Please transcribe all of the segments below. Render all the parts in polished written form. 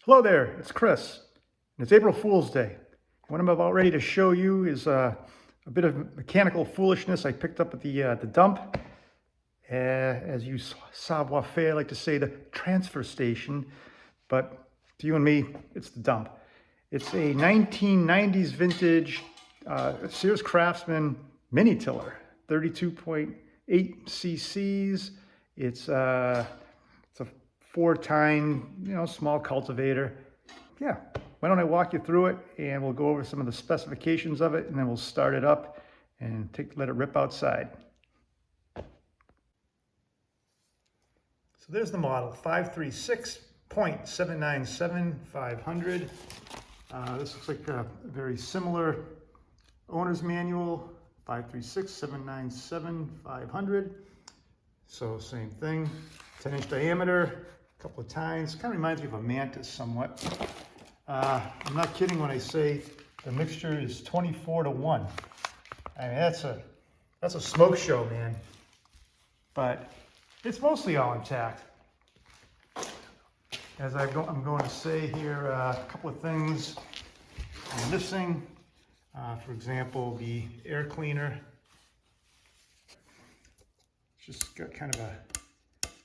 Hello there, it's Chris, and it's April Fool's Day. What I'm about ready to show you is a bit of mechanical foolishness I picked up at the dump. As you savoir-faire, I like to say the transfer station, but to you and me, it's the dump. It's a 1990s vintage Sears Craftsman mini tiller, 32.8 cc's. It's a 4-tine, small cultivator. Yeah, why don't I walk you through it and we'll go over some of the specifications of it, and then we'll start it up and let it rip outside. So there's the model, 536.797-500. This looks like a very similar owner's manual, 536.797-500. So same thing, 10-inch diameter, a couple of tines. Kind of reminds me of a mantis somewhat. I'm not kidding when I say the mixture is 24-1. I mean, that's a smoke show, man. But it's mostly all intact. As I'm going to say here, a couple of things I'm missing. For example, the air cleaner. Just got kind of a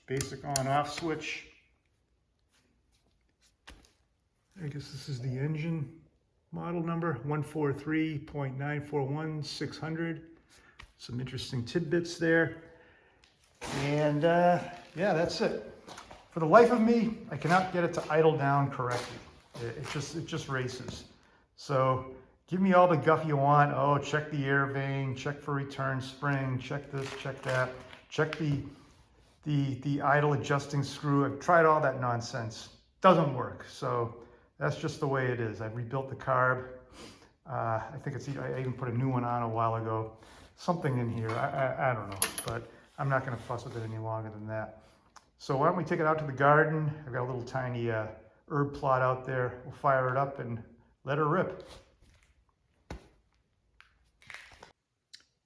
basic on-off switch. I guess this is the engine model number, 143.941-600. Some interesting tidbits there. And yeah, that's it. For the life of me, I cannot get it to idle down correctly. It just races. So give me all the guff you want. Oh, check the air vane, check for return spring, check this, check that, check the idle adjusting screw. I've tried all that nonsense. Doesn't work. So that's just the way it is. I've rebuilt the carb. I think I even put a new one on a while ago. Something in here, I don't know, but I'm not going to fuss with it any longer than that. So why don't we take it out to the garden? I've got a little tiny herb plot out there. We'll fire it up and let her rip. It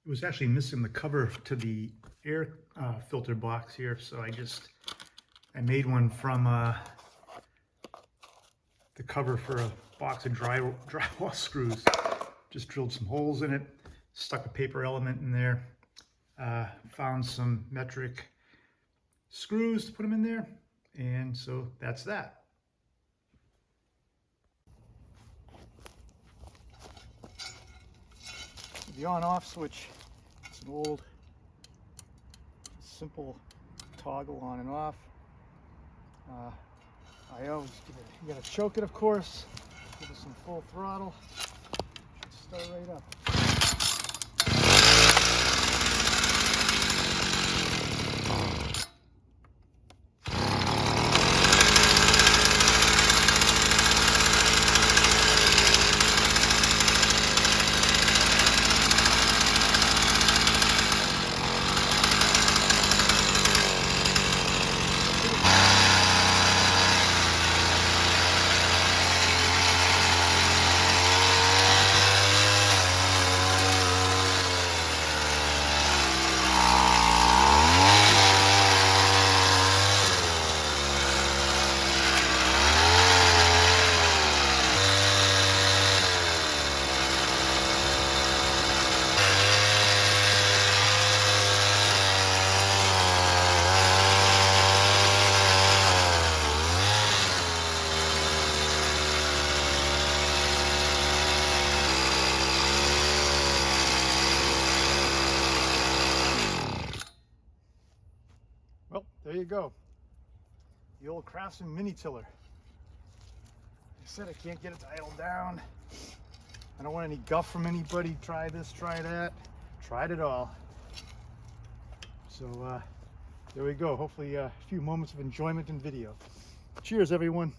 was actually missing the cover to the air filter box here, so I made one from the cover for a box of drywall screws. Just drilled some holes in it, stuck a paper element in there, found some metric screws to put them in there, and so that's that. The on-off switch, it's an old, simple toggle on and off. I always you gotta choke it, of course, give it some full throttle, should start right up. Well, there you go. The old Craftsman mini tiller. Like I said, I can't get it to idle down. I don't want any guff from anybody. Try this, try that. Tried it all. So there we go. Hopefully a few moments of enjoyment in video. Cheers, everyone.